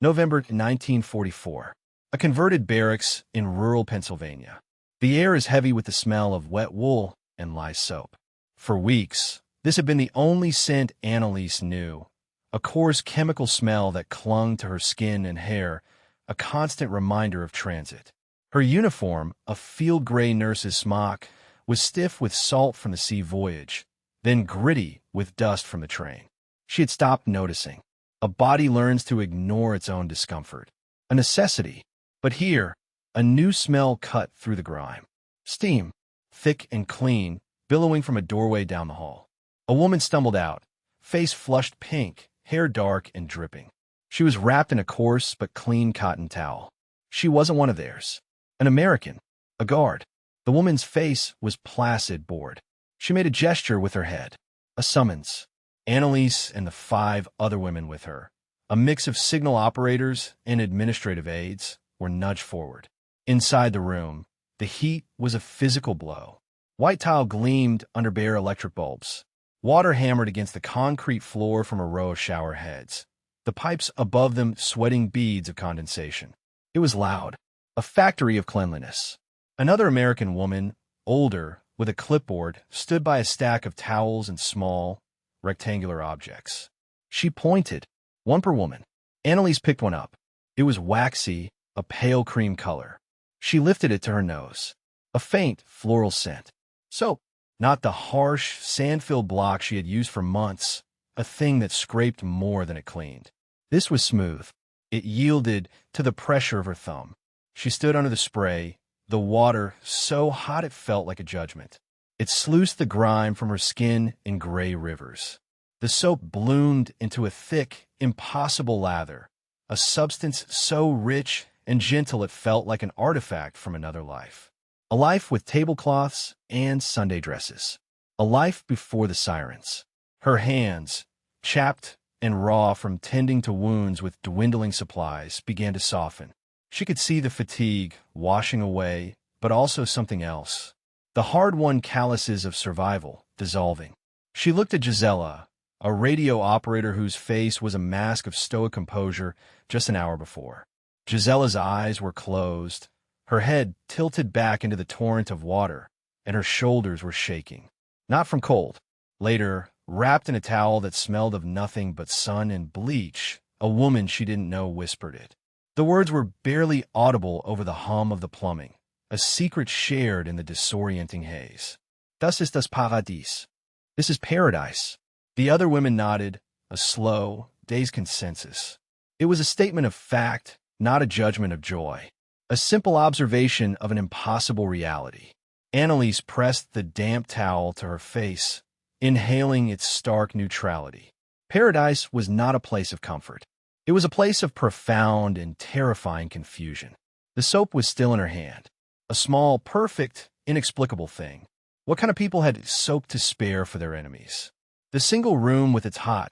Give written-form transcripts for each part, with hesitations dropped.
November 1944. A converted barracks in rural Pennsylvania. The air is heavy with the smell of wet wool and lye soap. For weeks, this had been the only scent Annalise knew, a coarse chemical smell that clung to her skin and hair, a constant reminder of transit. Her uniform, a field gray nurse's smock, was stiff with salt from the sea voyage, then gritty with dust from the train. She had stopped noticing. A body learns to ignore its own discomfort. A necessity. But here, a new smell cut through the grime. Steam, thick and clean, billowing from a doorway down the hall. A woman stumbled out, face flushed pink, hair dark and dripping. She was wrapped in a coarse but clean cotton towel. She wasn't one of theirs. An American. A guard. The woman's face was placid, bored. She made a gesture with her head. A summons. Annalise and the 5 other women with her, a mix of signal operators and administrative aides, were nudged forward. Inside the room, the heat was a physical blow. White tile gleamed under bare electric bulbs. Water hammered against the concrete floor from a row of shower heads, the pipes above them sweating beads of condensation. It was loud, a factory of cleanliness. Another American woman, older, with a clipboard, stood by a stack of towels and small, rectangular objects. She pointed, one per woman. Annalise picked one up. It was waxy, a pale cream color. She lifted it to her nose. A faint, floral scent. Soap, not the harsh, sand-filled block she had used for months, a thing that scraped more than it cleaned. This was smooth. It yielded to the pressure of her thumb. She stood under the spray, the water so hot it felt like a judgment. It sluiced the grime from her skin in gray rivers. The soap bloomed into a thick, impossible lather, a substance so rich and gentle it felt like an artifact from another life. A life with tablecloths and Sunday dresses. A life before the sirens. Her hands, chapped and raw from tending to wounds with dwindling supplies, began to soften. She could see the fatigue washing away, but also something else. The hard-won calluses of survival dissolving. She looked at Gisela, a radio operator whose face was a mask of stoic composure just an hour before. Gisela's eyes were closed, her head tilted back into the torrent of water, and her shoulders were shaking. Not from cold. Later, wrapped in a towel that smelled of nothing but sun and bleach, a woman she didn't know whispered it. The words were barely audible over the hum of the plumbing, a secret shared in the disorienting haze. Das ist das Paradies. This is paradise. The other women nodded, a slow, dazed consensus. It was a statement of fact, not a judgment of joy. A simple observation of an impossible reality. Annalise pressed the damp towel to her face, inhaling its stark neutrality. Paradise was not a place of comfort. It was a place of profound and terrifying confusion. The soap was still in her hand. A small, perfect, inexplicable thing. What kind of people had soap to spare for their enemies? The single room with its hot,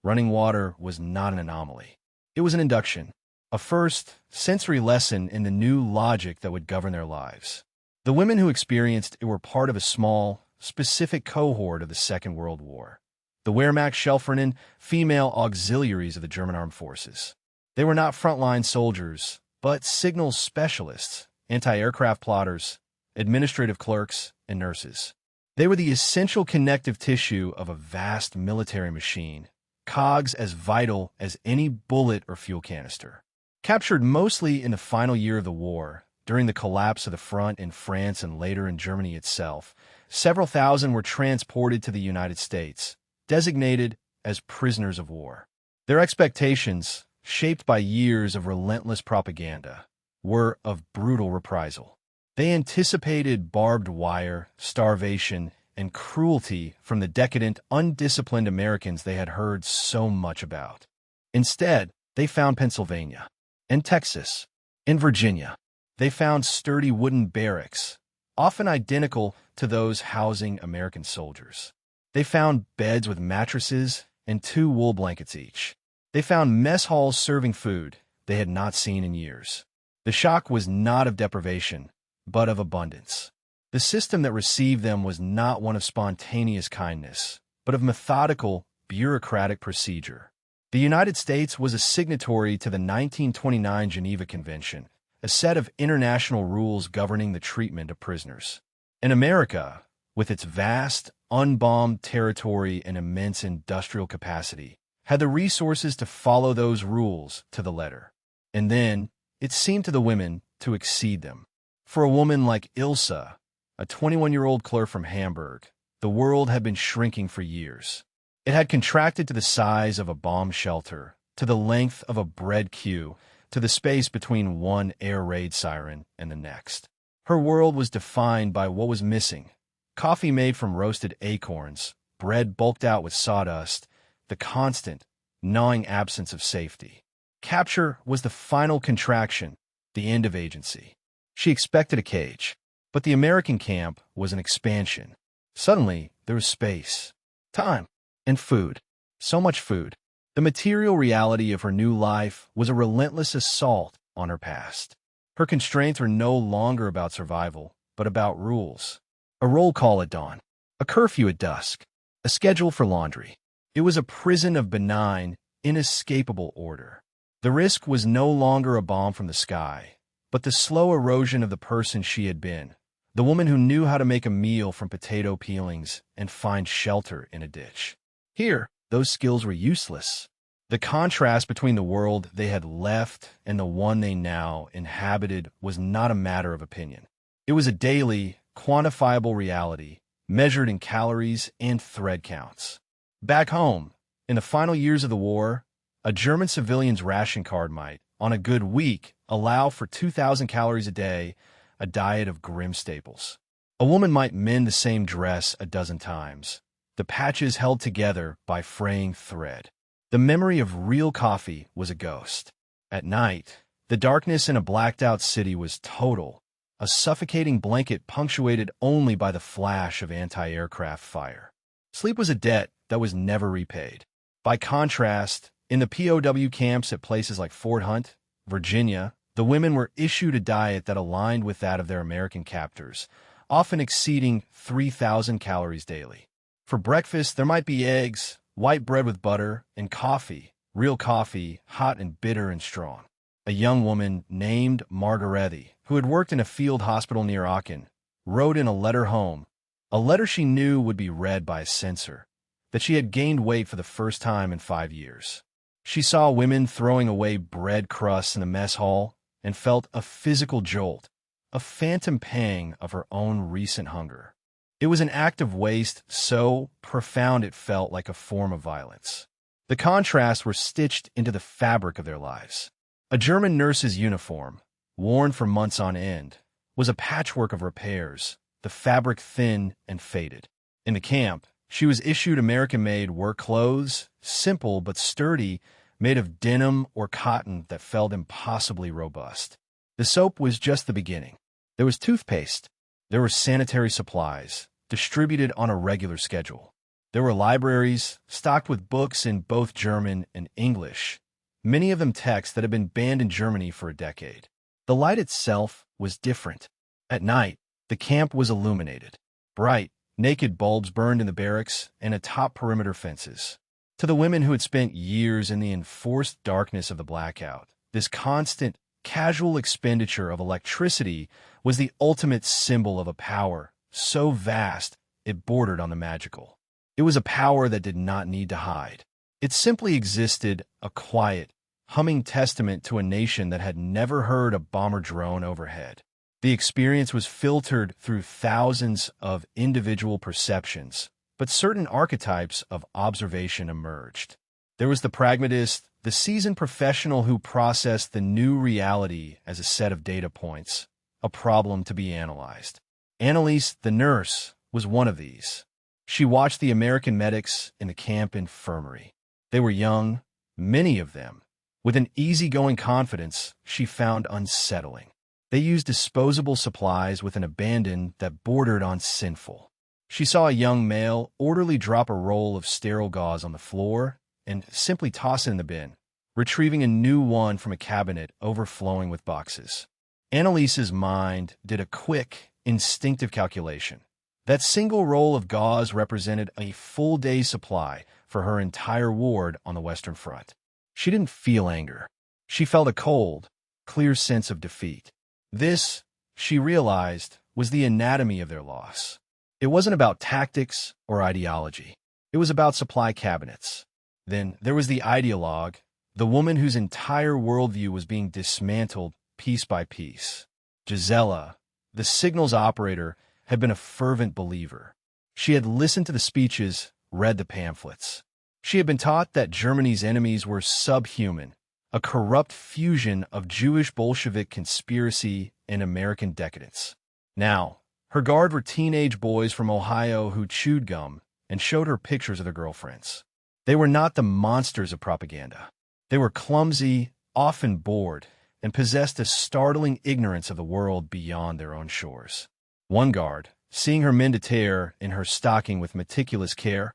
running water was not an anomaly. It was an induction, a first sensory lesson in the new logic that would govern their lives. The women who experienced it were part of a small, specific cohort of the Second World War. The Wehrmacht-Schelfernen, female auxiliaries of the German armed forces. They were not frontline soldiers, but signals specialists, anti-aircraft plotters, administrative clerks, and nurses. They were the essential connective tissue of a vast military machine, cogs as vital as any bullet or fuel canister. Captured mostly in the final year of the war, during the collapse of the front in France and later in Germany itself, several thousand were transported to the United States, designated as prisoners of war. Their expectations, shaped by years of relentless propaganda, were of brutal reprisal. They anticipated barbed wire, starvation, and cruelty from the decadent, undisciplined Americans they had heard so much about. Instead, they found Pennsylvania, and Texas, and Virginia. They found sturdy wooden barracks, often identical to those housing American soldiers. They found beds with mattresses and 2 wool blankets each. They found mess halls serving food they had not seen in years. The shock was not of deprivation, but of abundance. The system that received them was not one of spontaneous kindness, but of methodical, bureaucratic procedure. The United States was a signatory to the 1929 Geneva Convention, a set of international rules governing the treatment of prisoners. In America, with its vast, unbombed territory and immense industrial capacity, had the resources to follow those rules to the letter. And then, it seemed to the women to exceed them. For a woman like Ilse, a 21-year-old clerk from Hamburg, the world had been shrinking for years. It had contracted to the size of a bomb shelter, to the length of a bread queue, to the space between one air raid siren and the next. Her world was defined by what was missing: coffee made from roasted acorns, bread bulked out with sawdust, the constant, gnawing absence of safety. Capture was the final contraction, the end of agency. She expected a cage, but the American camp was an expansion. Suddenly, there was space, time, and food. So much food. The material reality of her new life was a relentless assault on her past. Her constraints were no longer about survival, but about rules. A roll call at dawn, a curfew at dusk, a schedule for laundry. It was a prison of benign, inescapable order. The risk was no longer a bomb from the sky, but the slow erosion of the person she had been, the woman who knew how to make a meal from potato peelings and find shelter in a ditch. Here, those skills were useless. The contrast between the world they had left and the one they now inhabited was not a matter of opinion. It was a daily, quantifiable reality, measured in calories and thread counts. Back home, in the final years of the war, a German civilian's ration card might, on a good week, allow for 2,000 calories a day, a diet of grim staples. A woman might mend the same dress a dozen times, the patches held together by fraying thread. The memory of real coffee was a ghost. At night, the darkness in a blacked-out city was total, a suffocating blanket punctuated only by the flash of anti-aircraft fire. Sleep was a debt that was never repaid. By contrast, in the POW camps at places like Fort Hunt, Virginia, the women were issued a diet that aligned with that of their American captors, often exceeding 3,000 calories daily. For breakfast, there might be eggs, white bread with butter, and coffee, real coffee, hot and bitter and strong. A young woman named Margaretti, who had worked in a field hospital near Aachen, wrote in a letter home, a letter she knew would be read by a censor, that she had gained weight for the first time in 5 years. She saw women throwing away bread crusts in the mess hall and felt a physical jolt, a phantom pang of her own recent hunger. It was an act of waste so profound it felt like a form of violence. The contrasts were stitched into the fabric of their lives. A German nurse's uniform, worn for months on end, was a patchwork of repairs, the fabric thin and faded. In the camp, she was issued American-made work clothes, simple but sturdy, made of denim or cotton that felt impossibly robust. The soap was just the beginning. There was toothpaste. There were sanitary supplies, distributed on a regular schedule. There were libraries, stocked with books in both German and English, many of them texts that had been banned in Germany for a decade. The light itself was different. At night, the camp was illuminated. Bright, naked bulbs burned in the barracks and atop perimeter fences. To the women who had spent years in the enforced darkness of the blackout, this constant, casual expenditure of electricity was the ultimate symbol of a power so vast it bordered on the magical. It was a power that did not need to hide. It simply existed, a quiet, humming testament to a nation that had never heard a bomber drone overhead. The experience was filtered through thousands of individual perceptions, but certain archetypes of observation emerged. There was the pragmatist, the seasoned professional who processed the new reality as a set of data points, a problem to be analyzed. Annalise, the nurse, was one of these. She watched the American medics in the camp infirmary. They were young, many of them, with an easygoing confidence she found unsettling. They used disposable supplies with an abandon that bordered on sinful. She saw a young male orderly drop a roll of sterile gauze on the floor and simply toss it in the bin, retrieving a new one from a cabinet overflowing with boxes. Annalise's mind did a quick, instinctive calculation. That single roll of gauze represented a full day's supply for her entire ward on the Western Front. She didn't feel anger. She felt a cold, clear sense of defeat. This, she realized, was the anatomy of their loss. It wasn't about tactics or ideology. It was about supply cabinets. Then there was the ideologue, the woman whose entire worldview was being dismantled piece by piece. Gisela, the signals operator, had been a fervent believer. She had listened to the speeches, read the pamphlets. She had been taught that Germany's enemies were subhuman, a corrupt fusion of Jewish Bolshevik conspiracy and American decadence. Now, her guard were teenage boys from Ohio who chewed gum and showed her pictures of their girlfriends. They were not the monsters of propaganda. They were clumsy, often bored, and possessed a startling ignorance of the world beyond their own shores. One guard, seeing her mend a tear in her stocking with meticulous care,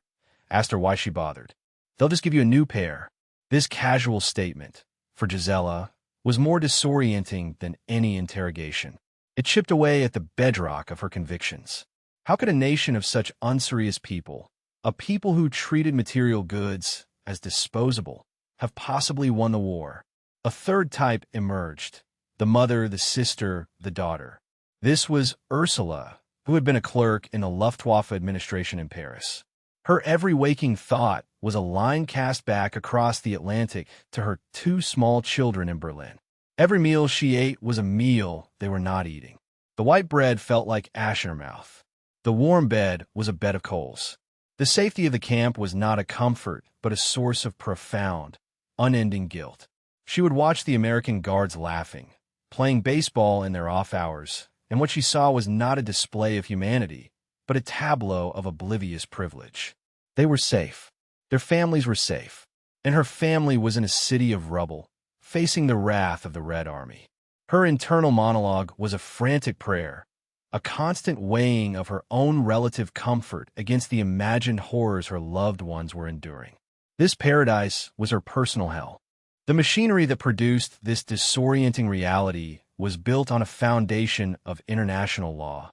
asked her why she bothered. "They'll just give you a new pair." This casual statement, for Gisela, was more disorienting than any interrogation. It chipped away at the bedrock of her convictions. How could a nation of such unserious people, a people who treated material goods as disposable, have possibly won the war? A third type emerged: the mother, the sister, the daughter. This was Ursula, who had been a clerk in the Luftwaffe administration in Paris. Her every waking thought was a line cast back across the Atlantic to her two small children in Berlin. Every meal she ate was a meal they were not eating. The white bread felt like ash in her mouth. The warm bed was a bed of coals. The safety of the camp was not a comfort, but a source of profound, unending guilt. She would watch the American guards laughing, playing baseball in their off hours, and what she saw was not a display of humanity, but a tableau of oblivious privilege. They were safe. Their families were safe. And her family was in a city of rubble, facing the wrath of the Red Army. Her internal monologue was a frantic prayer, a constant weighing of her own relative comfort against the imagined horrors her loved ones were enduring. This paradise was her personal hell. The machinery that produced this disorienting reality was built on a foundation of international law,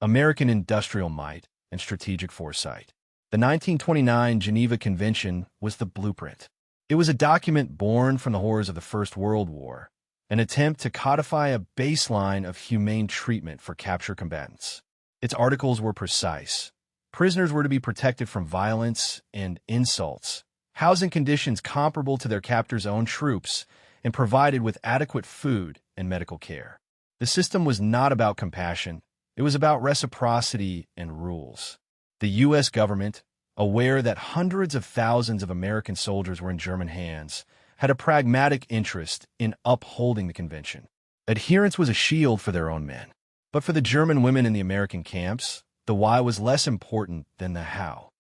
American industrial might, and strategic foresight. The 1929 Geneva Convention was the blueprint. It was a document born from the horrors of the First World War, an attempt to codify a baseline of humane treatment for captured combatants. Its articles were precise. Prisoners were to be protected from violence and insults, housing conditions comparable to their captors' own troops, and provided with adequate food and medical care. The system was not about compassion. It was about reciprocity and rules. The U.S. government, aware that hundreds of thousands of American soldiers were in German hands, had a pragmatic interest in upholding the convention. Adherence was a shield for their own men. But for the German women in the American camps, the why was less important than the how.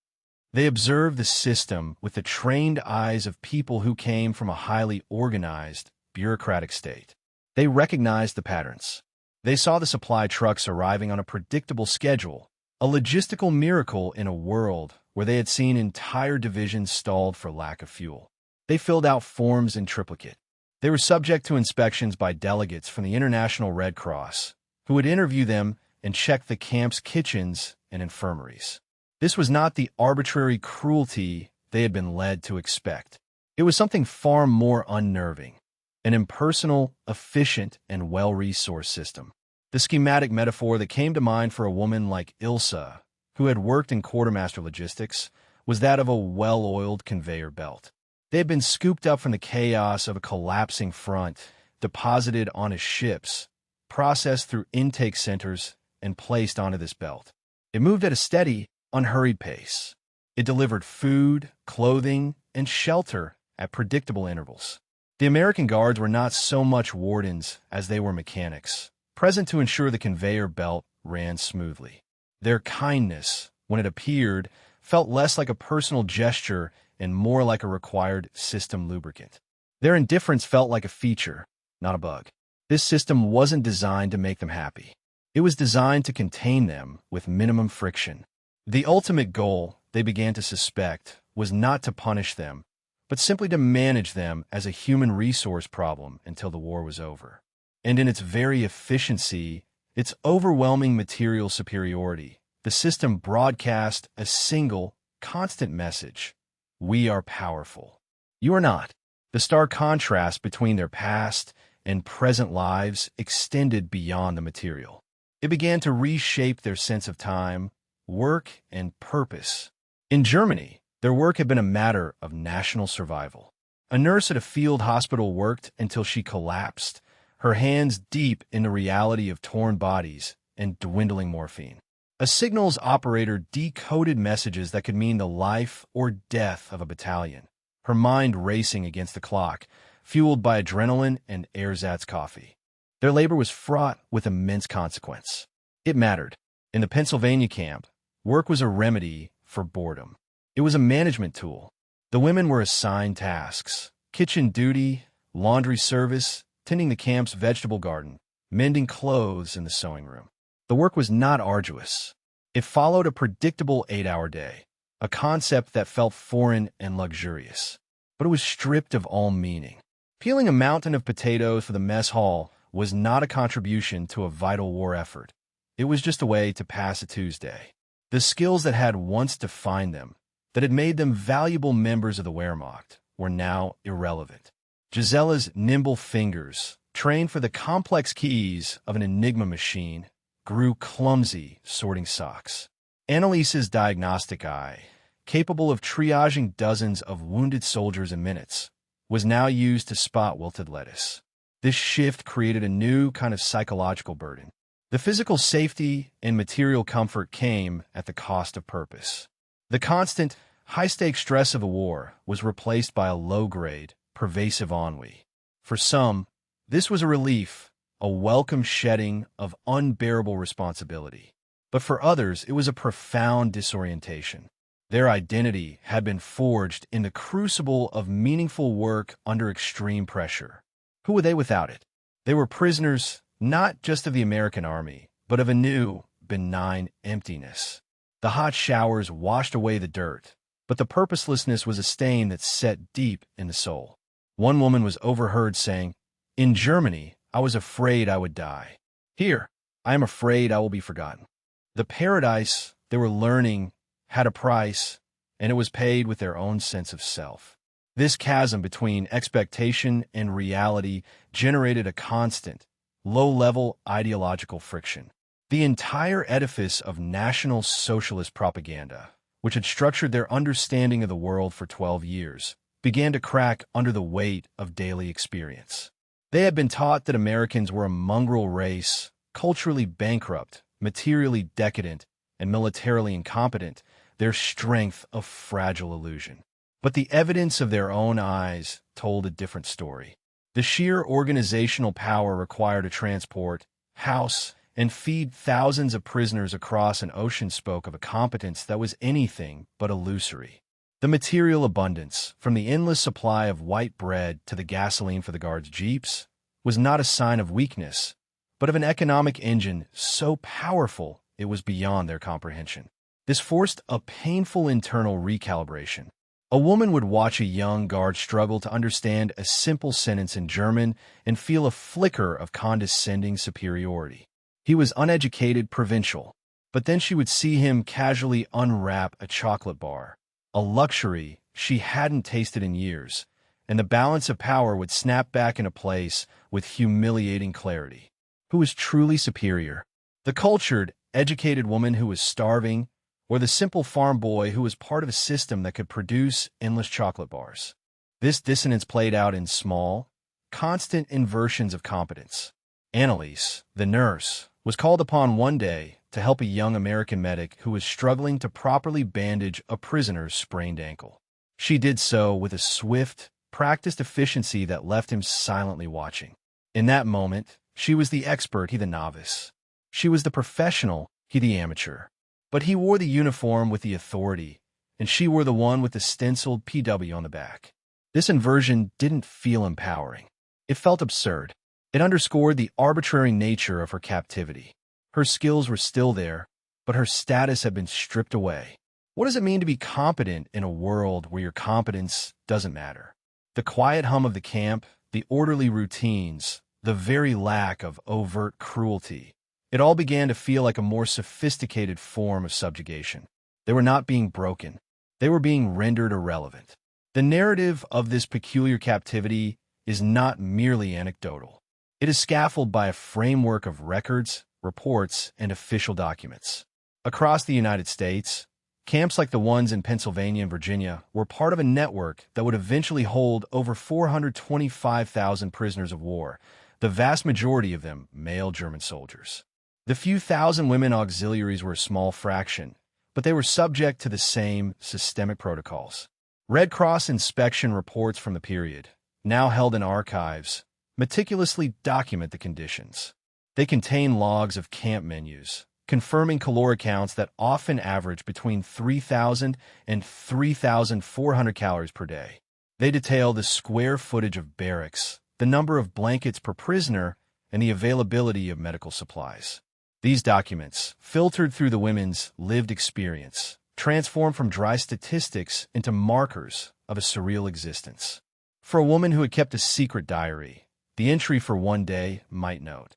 They observed the system with the trained eyes of people who came from a highly organized, bureaucratic state. They recognized the patterns. They saw the supply trucks arriving on a predictable schedule, a logistical miracle in a world where they had seen entire divisions stalled for lack of fuel. They filled out forms in triplicate. They were subject to inspections by delegates from the International Red Cross, who would interview them and check the camp's kitchens and infirmaries. This was not the arbitrary cruelty they had been led to expect. It was something far more unnerving, an impersonal, efficient, and well-resourced system. The schematic metaphor that came to mind for a woman like Ilsa, who had worked in quartermaster logistics, was that of a well-oiled conveyor belt. They had been scooped up from the chaos of a collapsing front, deposited onto ships, processed through intake centers, and placed onto this belt. It moved at a steady, unhurried pace. It delivered food, clothing, and shelter at predictable intervals. The American guards were not so much wardens as they were mechanics, present to ensure the conveyor belt ran smoothly. Their kindness, when it appeared, felt less like a personal gesture and more like a required system lubricant. Their indifference felt like a feature, not a bug. This system wasn't designed to make them happy. It was designed to contain them with minimum friction. The ultimate goal, they began to suspect, was not to punish them, but simply to manage them as a human resource problem until the war was over. And in its very efficiency, its overwhelming material superiority, the system broadcast a single, constant message: we are powerful. You are not. The stark contrast between their past and present lives extended beyond the material. It began to reshape their sense of time, work, and purpose. In Germany, their work had been a matter of national survival. A nurse at a field hospital worked until she collapsed, her hands deep in the reality of torn bodies and dwindling morphine. A signals operator decoded messages that could mean the life or death of a battalion, her mind racing against the clock, fueled by adrenaline and ersatz coffee. Their labor was fraught with immense consequence. It mattered. In the Pennsylvania camp, work was a remedy for boredom. It was a management tool. The women were assigned tasks: kitchen duty, laundry service, tending the camp's vegetable garden, mending clothes in the sewing room. The work was not arduous. It followed a predictable 8-hour day, a concept that felt foreign and luxurious. But it was stripped of all meaning. Peeling a mountain of potatoes for the mess hall was not a contribution to a vital war effort. It was just a way to pass a Tuesday. The skills that had once defined them, that had made them valuable members of the Wehrmacht, were now irrelevant. Gisela's nimble fingers, trained for the complex keys of an Enigma machine, grew clumsy sorting socks. Annelise's diagnostic eye, capable of triaging dozens of wounded soldiers in minutes, was now used to spot wilted lettuce. This shift created a new kind of psychological burden. The physical safety and material comfort came at the cost of purpose. The constant, high-stakes stress of a war was replaced by a low-grade, pervasive ennui. For some, this was a relief, a welcome shedding of unbearable responsibility. But for others, it was a profound disorientation. Their identity had been forged in the crucible of meaningful work under extreme pressure. Who were they without it? They were prisoners, not just of the American army, but of a new, benign emptiness. The hot showers washed away the dirt, but the purposelessness was a stain that set deep in the soul. One woman was overheard saying, "In Germany, I was afraid I would die. Here, I am afraid I will be forgotten." The paradise they were learning had a price, and it was paid with their own sense of self. This chasm between expectation and reality generated a constant, low-level ideological friction. The entire edifice of National Socialist propaganda, which had structured their understanding of the world for 12 years, began to crack under the weight of daily experience. They had been taught that Americans were a mongrel race, culturally bankrupt, materially decadent, and militarily incompetent, their strength a fragile illusion. But the evidence of their own eyes told a different story. The sheer organizational power required to transport, house, and feed thousands of prisoners across an ocean spoke of a competence that was anything but illusory. The material abundance, from the endless supply of white bread to the gasoline for the guards' jeeps, was not a sign of weakness, but of an economic engine so powerful it was beyond their comprehension. This forced a painful internal recalibration. A woman would watch a young guard struggle to understand a simple sentence in German and feel a flicker of condescending superiority. He was uneducated, provincial, but then she would see him casually unwrap a chocolate bar, a luxury she hadn't tasted in years, and the balance of power would snap back into place with humiliating clarity. Who was truly superior? The cultured, educated woman who was starving, or the simple farm boy who was part of a system that could produce endless chocolate bars? This dissonance played out in small, constant inversions of competence. Annelise, the nurse, was called upon one day to help a young American medic who was struggling to properly bandage a prisoner's sprained ankle. She did so with a swift, practiced efficiency that left him silently watching. In that moment, she was the expert, he the novice. She was the professional, he the amateur. But he wore the uniform with the authority, and she wore the one with the stenciled PW on the back. This inversion didn't feel empowering. It felt absurd. It underscored the arbitrary nature of her captivity. Her skills were still there, but her status had been stripped away. What does it mean to be competent in a world where your competence doesn't matter? The quiet hum of the camp, the orderly routines, the very lack of overt cruelty, it all began to feel like a more sophisticated form of subjugation. They were not being broken. They were being rendered irrelevant. The narrative of this peculiar captivity is not merely anecdotal. It is scaffolded by a framework of records, reports, and official documents. Across the United States, camps like the ones in Pennsylvania and Virginia were part of a network that would eventually hold over 425,000 prisoners of war, the vast majority of them male German soldiers. The few thousand women auxiliaries were a small fraction, but they were subject to the same systemic protocols. Red Cross inspection reports from the period, now held in archives, meticulously document the conditions. They contain logs of camp menus, confirming caloric counts that often average between 3,000 and 3,400 calories per day. They detail the square footage of barracks, the number of blankets per prisoner, and the availability of medical supplies. These documents, filtered through the women's lived experience, transform from dry statistics into markers of a surreal existence. For a woman who had kept a secret diary, the entry for one day might note,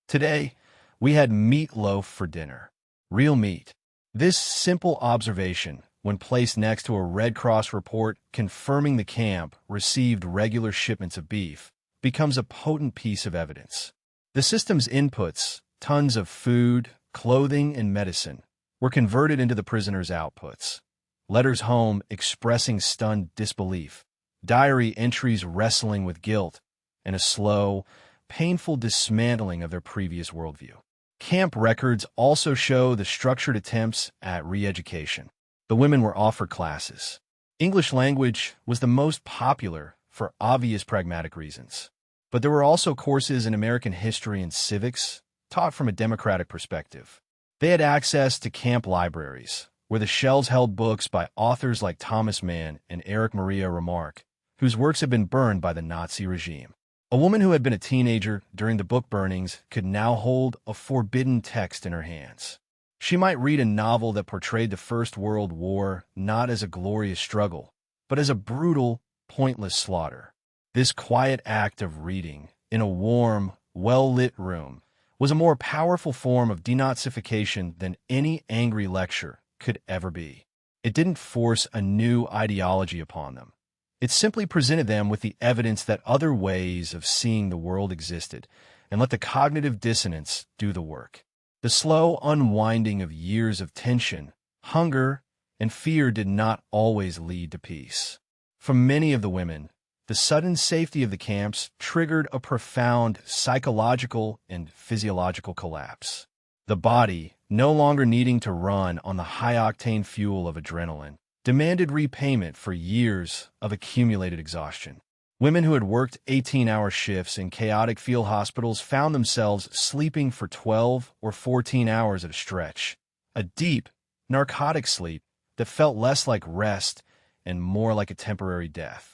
"Today, we had meatloaf for dinner." Real meat. This simple observation, when placed next to a Red Cross report confirming the camp received regular shipments of beef, becomes a potent piece of evidence. The system's inputs, tons of food, clothing, and medicine, were converted into the prisoners' outputs. Letters home expressing stunned disbelief, diary entries wrestling with guilt, and a slow, painful dismantling of their previous worldview. Camp records also show the structured attempts at re-education. The women were offered classes. English language was the most popular for obvious pragmatic reasons. But there were also courses in American history and civics, taught from a democratic perspective. They had access to camp libraries, where the shelves held books by authors like Thomas Mann and Erich Maria Remarque, whose works had been burned by the Nazi regime. A woman who had been a teenager during the book burnings could now hold a forbidden text in her hands. She might read a novel that portrayed the First World War not as a glorious struggle, but as a brutal, pointless slaughter. This quiet act of reading, in a warm, well-lit room, was a more powerful form of denazification than any angry lecture could ever be. It didn't force a new ideology upon them. It simply presented them with the evidence that other ways of seeing the world existed, and let the cognitive dissonance do the work. The slow unwinding of years of tension, hunger, and fear did not always lead to peace. For many of the women, the sudden safety of the camps triggered a profound psychological and physiological collapse. The body, no longer needing to run on the high-octane fuel of adrenaline, demanded repayment for years of accumulated exhaustion. Women who had worked 18-hour shifts in chaotic field hospitals found themselves sleeping for 12 or 14 hours at a stretch, a deep, narcotic sleep that felt less like rest and more like a temporary death.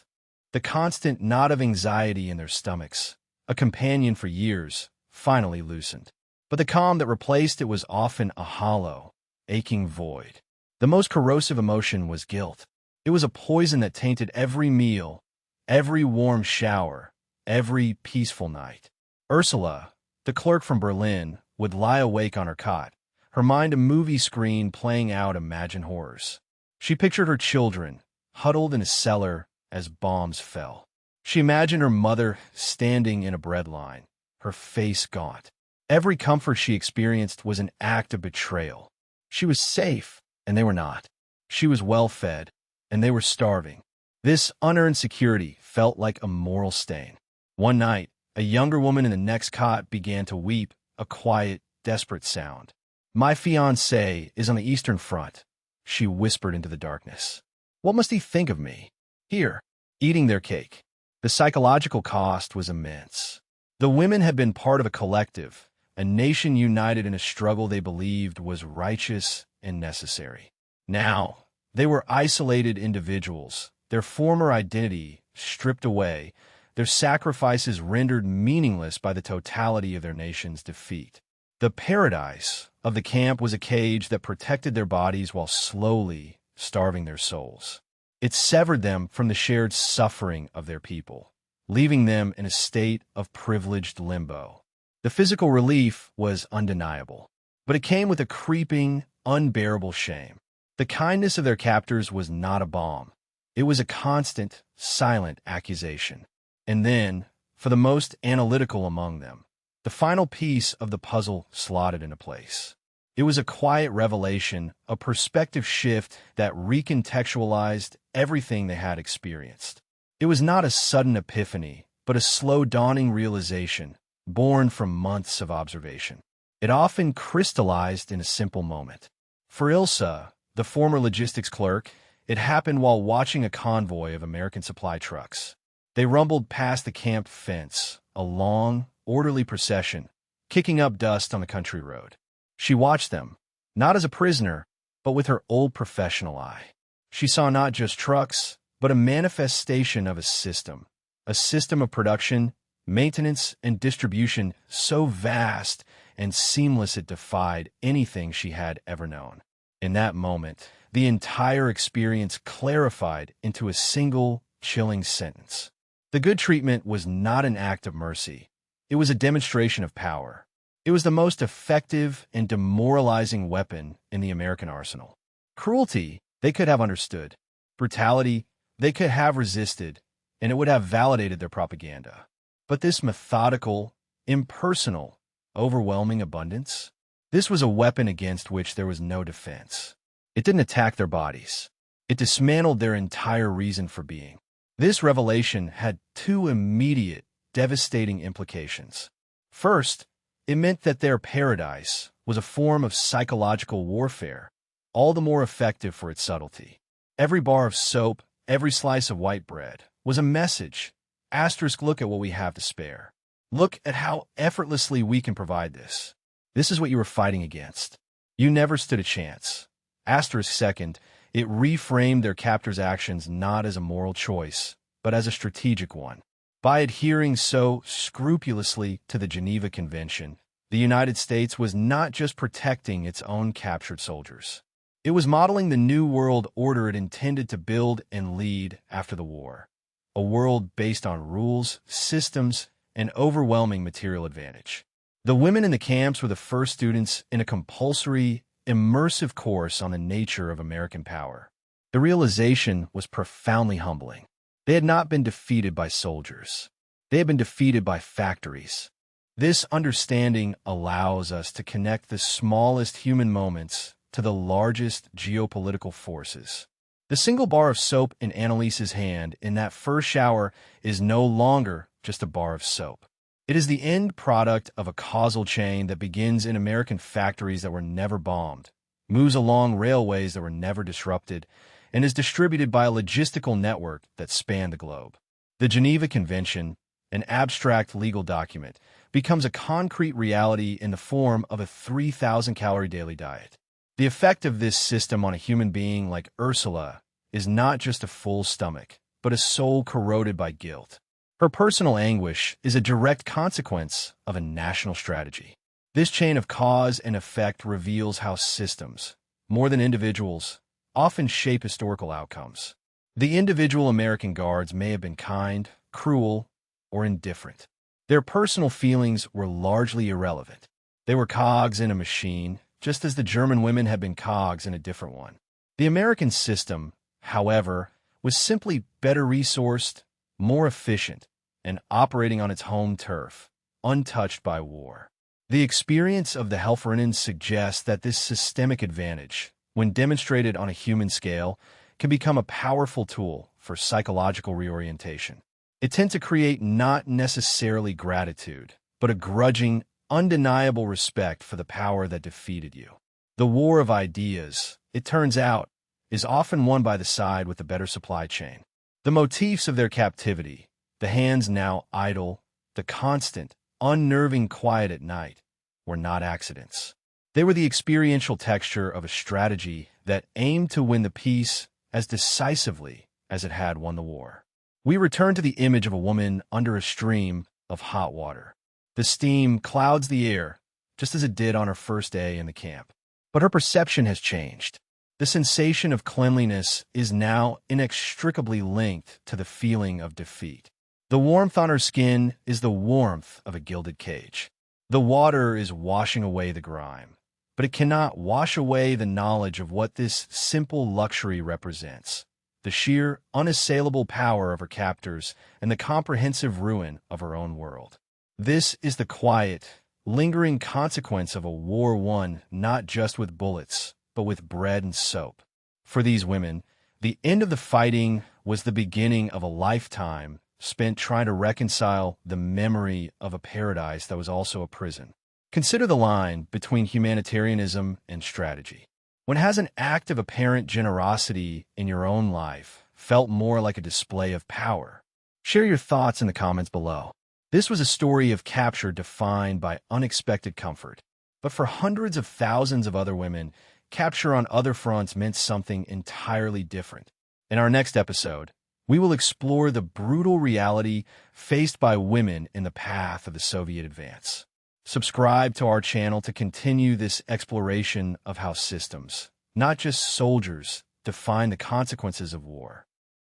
The constant knot of anxiety in their stomachs, a companion for years, finally loosened. But the calm that replaced it was often a hollow, aching void. The most corrosive emotion was guilt. It was a poison that tainted every meal, every warm shower, every peaceful night. Ursula, the clerk from Berlin, would lie awake on her cot, her mind a movie screen playing out imagined horrors. She pictured her children, huddled in a cellar as bombs fell. She imagined her mother standing in a bread line, her face gaunt. Every comfort she experienced was an act of betrayal. She was safe, and they were not. She was well-fed, and they were starving. This unearned security felt like a moral stain. One night, a younger woman in the next cot began to weep, a quiet, desperate sound. "My fiancé is on the Eastern Front," she whispered into the darkness. "What must he think of me?" Here, eating their cake. The psychological cost was immense. The women had been part of a collective, a nation united in a struggle they believed was righteous and necessary. Now, they were isolated individuals, their former identity stripped away, their sacrifices rendered meaningless by the totality of their nation's defeat. The paradise of the camp was a cage that protected their bodies while slowly starving their souls. It severed them from the shared suffering of their people, leaving them in a state of privileged limbo. The physical relief was undeniable, but it came with a creeping, unbearable shame. The kindness of their captors was not a balm. It was a constant, silent accusation. And then, for the most analytical among them, the final piece of the puzzle slotted into place. It was a quiet revelation, a perspective shift that recontextualized everything they had experienced. It was not a sudden epiphany, but a slow dawning realization, born from months of observation. It often crystallized in a simple moment. For Ilsa, the former logistics clerk, it happened while watching a convoy of American supply trucks. They rumbled past the camp fence, a long, orderly procession, kicking up dust on the country road. She watched them, not as a prisoner, but with her old professional eye. She saw not just trucks, but a manifestation of a system of production, maintenance, and distribution so vast and seamless it defied anything she had ever known. In that moment, the entire experience clarified into a single, chilling sentence. The good treatment was not an act of mercy. It was a demonstration of power. It was the most effective and demoralizing weapon in the American arsenal. Cruelty, they could have understood. Brutality, they could have resisted, and it would have validated their propaganda. But this methodical, impersonal, overwhelming abundance, this was a weapon against which there was no defense. It didn't attack their bodies. It dismantled their entire reason for being. This revelation had two immediate, devastating implications. First, it meant that their paradise was a form of psychological warfare, all the more effective for its subtlety. Every bar of soap, every slice of white bread was a message. Asterisk, look at what we have to spare. Look at how effortlessly we can provide this. This is what you were fighting against. You never stood a chance. Asterisk second, it reframed their captors' actions not as a moral choice, but as a strategic one. By adhering so scrupulously to the Geneva Convention, the United States was not just protecting its own captured soldiers. It was modeling the new world order it intended to build and lead after the war. A world based on rules, systems, and overwhelming material advantage. The women in the camps were the first students in a compulsory, immersive course on the nature of American power. The realization was profoundly humbling. They had not been defeated by soldiers. They had been defeated by factories. This understanding allows us to connect the smallest human moments to the largest geopolitical forces. The single bar of soap in Annalise's hand in that first shower is no longer just a bar of soap. It is the end product of a causal chain that begins in American factories that were never bombed, moves along railways that were never disrupted, and is distributed by a logistical network that spanned the globe. The Geneva Convention, an abstract legal document, becomes a concrete reality in the form of a 3,000-calorie daily diet. The effect of this system on a human being like Ursula is not just a full stomach, but a soul corroded by guilt. Her personal anguish is a direct consequence of a national strategy. This chain of cause and effect reveals how systems, more than individuals, often shape historical outcomes. The individual American guards may have been kind, cruel, or indifferent. Their personal feelings were largely irrelevant. They were cogs in a machine, just as the German women had been cogs in a different one. The American system, however, was simply better resourced, more efficient, and operating on its home turf, untouched by war. The experience of the Helferinnen suggests that this systemic advantage, when demonstrated on a human scale, can become a powerful tool for psychological reorientation. It tends to create not necessarily gratitude, but a grudging, undeniable respect for the power that defeated you. The war of ideas, it turns out, is often won by the side with the better supply chain. The motifs of their captivity, the hands now idle, the constant, unnerving quiet at night, were not accidents. They were the experiential texture of a strategy that aimed to win the peace as decisively as it had won the war. We return to the image of a woman under a stream of hot water. The steam clouds the air, just as it did on her first day in the camp. But her perception has changed. The sensation of cleanliness is now inextricably linked to the feeling of defeat. The warmth on her skin is the warmth of a gilded cage. The water is washing away the grime, but it cannot wash away the knowledge of what this simple luxury represents. the sheer, unassailable power of her captors, and the comprehensive ruin of her own world. This is the quiet, lingering consequence of a war won not just with bullets, but with bread and soap. For these women, the end of the fighting was the beginning of a lifetime spent trying to reconcile the memory of a paradise that was also a prison. Consider the line between humanitarianism and strategy. When has an act of apparent generosity in your own life felt more like a display of power? Share your thoughts in the comments below. This was a story of capture defined by unexpected comfort. But for hundreds of thousands of other women, capture on other fronts meant something entirely different. In our next episode, we will explore the brutal reality faced by women in the path of the Soviet advance. Subscribe to our channel to continue this exploration of how systems, not just soldiers, define the consequences of war.